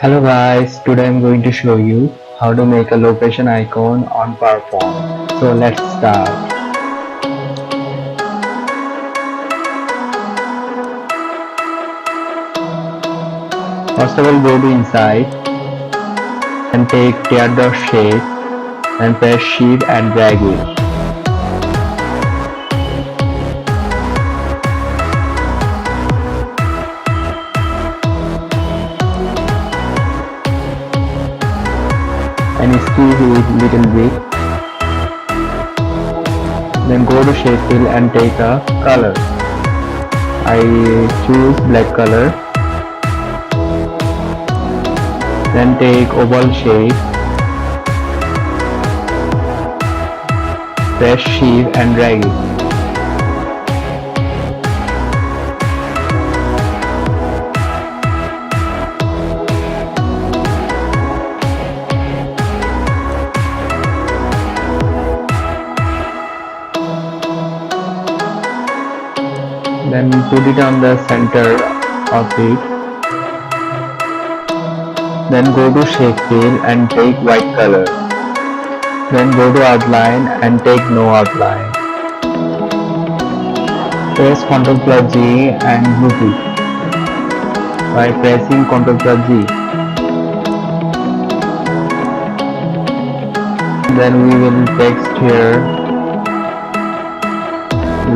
Hello guys, today I'm going to show you how to make a location icon on PowerPoint. So let's start. First of all, go to inside and take teardrop shape and press shift and drag it. And squeeze it little bit. Then go to shape fill and take a color. I choose black color. Then take oval shape. Press shift and drag it. Then put it on the center of it. Then go to shape fill and take white color. Then go to outline and take no outline. Press Ctrl+G and group it by pressing Ctrl+G. Then we will text here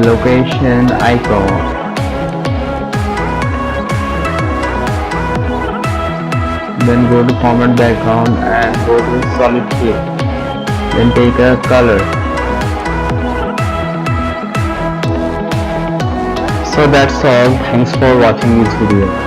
location icon. Then go to format background and go to solid fill. Then take a color. So that's all. Thanks for watching this video.